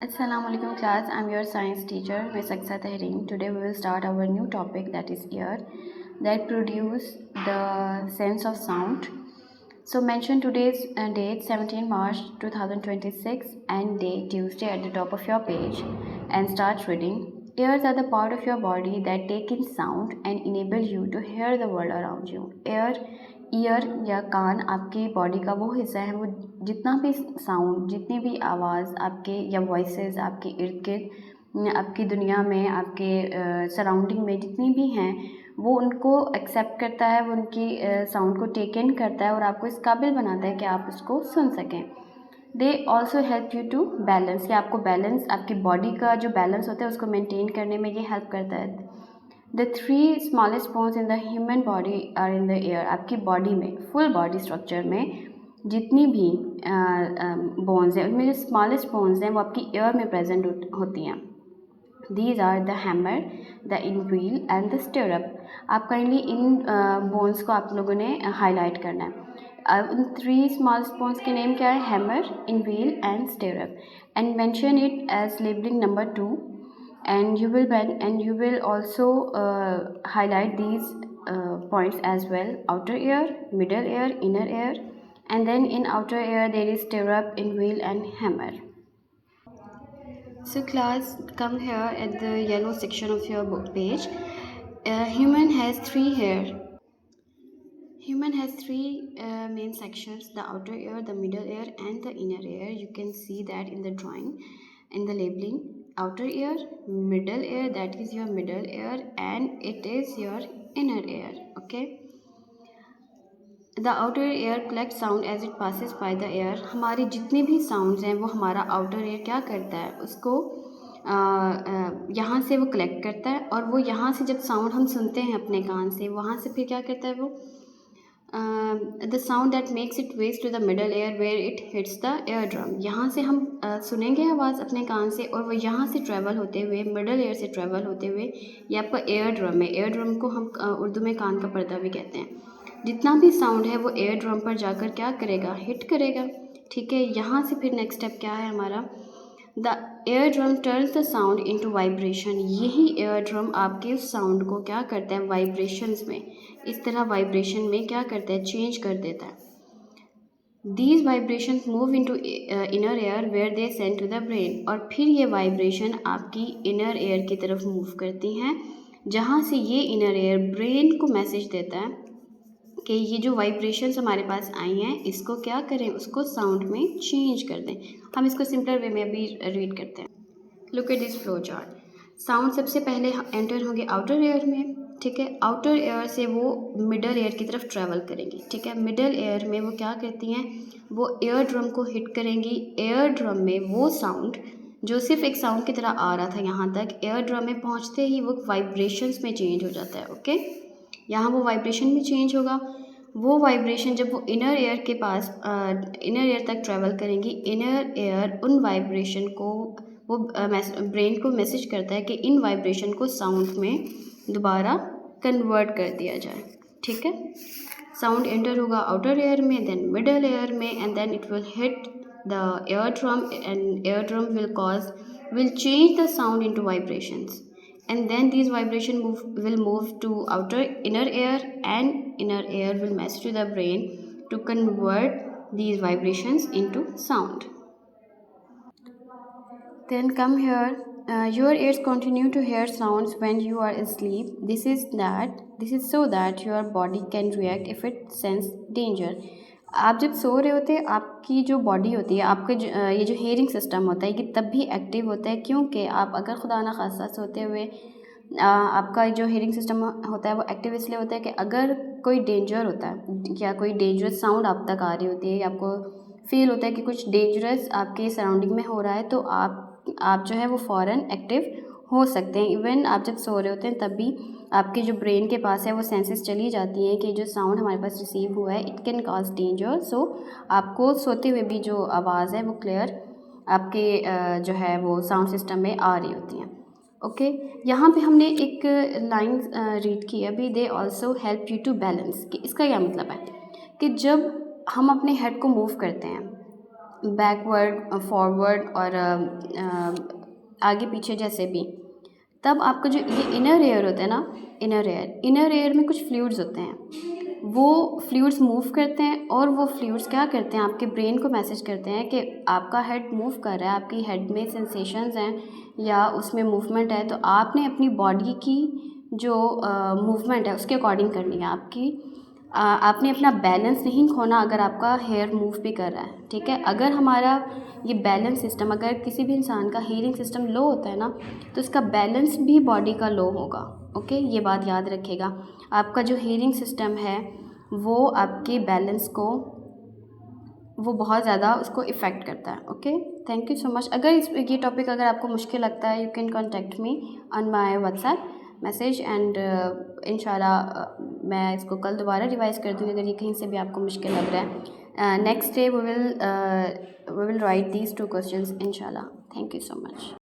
Assalamualaikum class, I'm your science teacher, Ms. Aksa Tahreem. Today we will start our new topic, that is ear, that produce the sense of sound. So mention today's date 17 March 2026 and day Tuesday at the top of your page and start reading. Ears are the part of your body that take in sound and enable you to hear the world around you. Year या कान आपकी body का वो हिस्सा है, वो जितना भी sound, जितनी भी आवाज़ आपके या वॉइसेस आपके इर्द गिर्द, आपकी दुनिया में, आपके सराउंडिंग में जितनी भी हैं, वो उनको एक्सेप्ट करता है, वो उनकी साउंड को टेक इन करता है और आपको इस काबिल बनाता है कि आप उसको सुन सकें. They also help you to balance, कि आपको बैलेंस, आपकी बॉडी का जो बैलेंस होता है उसको मेंटेन करने में ये हेल्प करता है. The 3 smallest bones in the human body are in the ear. आपकी बॉडी में, फुल बॉडी स्ट्रक्चर में जितनी भी बोन्स हैं, उनमें जो स्मॉलेस्ट बोन्स हैं वो आपकी एयर में प्रेजेंट होती हैं. These are the hammer, the anvil and the stirrup. आप काइंडली इन बोन्स को आप लोगों ने हाईलाइट करना है. उन 3 स्मॉलेस्ट बोन्स के नेम क्या है? Hammer, anvil and stirrup. And mention it as labeling number 2. And you will also highlight these points as well: outer ear, middle ear, inner ear, and then in outer ear there is stirrup, inwheel and hammer. So class, come here at the yellow section of your book page. Human has 3 hair. Human has 3 main sections: the outer ear, the middle ear and the inner ear. You can see that in the drawing, in the labeling. Outer ear, middle ear, that is your middle ear, and it is your inner ear. Okay, the outer ear collects sound as it passes by the ear. हमारी जितनी भी sounds हैं वो हमारा outer ear क्या करता है, उसको यहाँ से वो collect करता है, और वो यहाँ से जब sound हम सुनते हैं अपने कान से, वहाँ से फिर क्या करता है वो the sound that makes it ways to the middle ear where it hits the eardrum. यहाँ से हम सुनेंगे आवाज़ अपने कान से, और वो यहाँ से ट्रैवल होते हुए, मिडल एयर से ट्रैवल होते हुए ये आपका एयर ड्रम है. एयर ड्रम को हम उर्दू में कान का पर्दा भी कहते हैं. जितना भी साउंड है वो एयर ड्रम पर जाकर क्या करेगा? हिट करेगा. ठीक है, यहाँ से फिर नेक्स्ट स्टेप क्या है हमारा? The ear drum turns the sound into vibration. यही एयर ड्रम आपके उस साउंड को क्या करता है? वाइब्रेशंस में, इस तरह वाइब्रेशन में क्या करता है? चेंज कर देता है. These vibrations move into inner ear where they send to the brain. और फिर ये वाइब्रेशन आपकी इनर एयर की तरफ मूव करती हैं, जहाँ से ये इनर एयर ब्रेन को मैसेज देता है कि ये जो वाइब्रेशंस हमारे पास आई हैं इसको क्या करें? उसको साउंड में चेंज कर दें. हम इसको सिंपलर वे में अभी रीड करते हैं. Look at this flow chart. Sound सबसे पहले एंटर होंगे आउटर एयर में. ठीक है, आउटर एयर से वो मिडल एयर की तरफ ट्रैवल करेंगी. ठीक है, मिडल एयर में वो क्या करती हैं? वो एयर ड्रम को हिट करेंगी. एयर ड्रम में वो साउंड जो सिर्फ एक साउंड की तरह आ रहा था यहाँ तक, एयर ड्रम में पहुँचते ही वो वाइब्रेशंस में चेंज हो जाता है. ओके, यहाँ वो वाइब्रेशन में चेंज होगा. वो वाइब्रेशन जब वो इनर एयर के पास, इनर एयर तक ट्रैवल करेंगी, इनर एयर उन वाइब्रेशन को, वो ब्रेन को मैसेज करता है कि इन वाइब्रेशन को साउंड में दोबारा कन्वर्ट कर दिया जाए. ठीक है, साउंड एंटर होगा आउटर एयर में, देन मिडल एयर में, and then it will hit the ear drum, and ear drum will change the sound into vibrations, and then these vibration will move to inner ear, and inner ear will message to the brain to convert these vibrations into sound. Then come here. Your ears continue to hear sounds when you are asleep. This is so that your body can react if it sense danger. आप जब सो रहे होते हैं, आपकी जो body होती है, आपका ये जो हेयरिंग सिस्टम होता है, ये तब भी एक्टिव होता है, क्योंकि आप अगर खुदा ना खासा सोते हुए आपका जो हेयरिंग सिस्टम होता है वो एक्टिव इसलिए होता है कि अगर कोई डेंजर होता है या कोई डेंजरस साउंड आप तक आ रही होती है, या आपको फील होता है कि कुछ डेंजरस आपके सराउंडिंग में हो रहा है, तो आप जो है वो फ़ौरन एक्टिव हो सकते हैं. इवन आप जब सो रहे होते हैं तब भी आपके जो ब्रेन के पास है वो सेंसेस चली जाती हैं कि जो साउंड हमारे पास रिसीव हुआ है इट कैन कॉज डेंजर. सो आपको सोते हुए भी जो आवाज़ है वो क्लियर आपके जो है वो साउंड सिस्टम में आ रही होती हैं. ओके, यहाँ पे हमने एक लाइन रीड की अभी, they also help you to balance. कि इसका क्या मतलब है? कि जब हम अपने हेड को मूव करते हैं, बैकवर्ड, फॉरवर्ड और आगे पीछे जैसे भी, तब आपका जो ये इनर एयर होता है ना, इनर एयर में कुछ फ्लूइड्स होते हैं, वो फ्लूइड्स मूव करते हैं और वो फ्लूइड्स क्या करते हैं, आपके ब्रेन को मैसेज करते हैं कि आपका हेड मूव कर रहा है, आपकी हेड में सेंसेशंस हैं या उसमें मूवमेंट है, तो आपने अपनी बॉडी की जो मूवमेंट है उसके अकॉर्डिंग करनी है आपकी। आपने अपना बैलेंस नहीं खोना अगर आपका हेयर मूव भी कर रहा है, ठीक है। अगर हमारा ये बैलेंस सिस्टम, अगर किसी भी इंसान का हीयरिंग सिस्टम लो होता है ना, तो उसका बैलेंस भी बॉडी का लो होगा, ओके। ये बात याद रखिएगा, आपका जो हीयरिंग सिस्टम है वो आपके बैलेंस को, वो बहुत ज़्यादा उसको इफ़ेक्ट करता है, okay. Thank you so much. अगर ये टॉपिक अगर आपको मुश्किल लगता है, you can contact me on my WhatsApp message and इंशाल्लाह मैं इसको कल दोबारा रिवाइज कर दूँगी अगर ये कहीं से भी आपको मुश्किल लग रहा है। Next day we will write these 2 questions इंशाल्लाह। Thank you so much.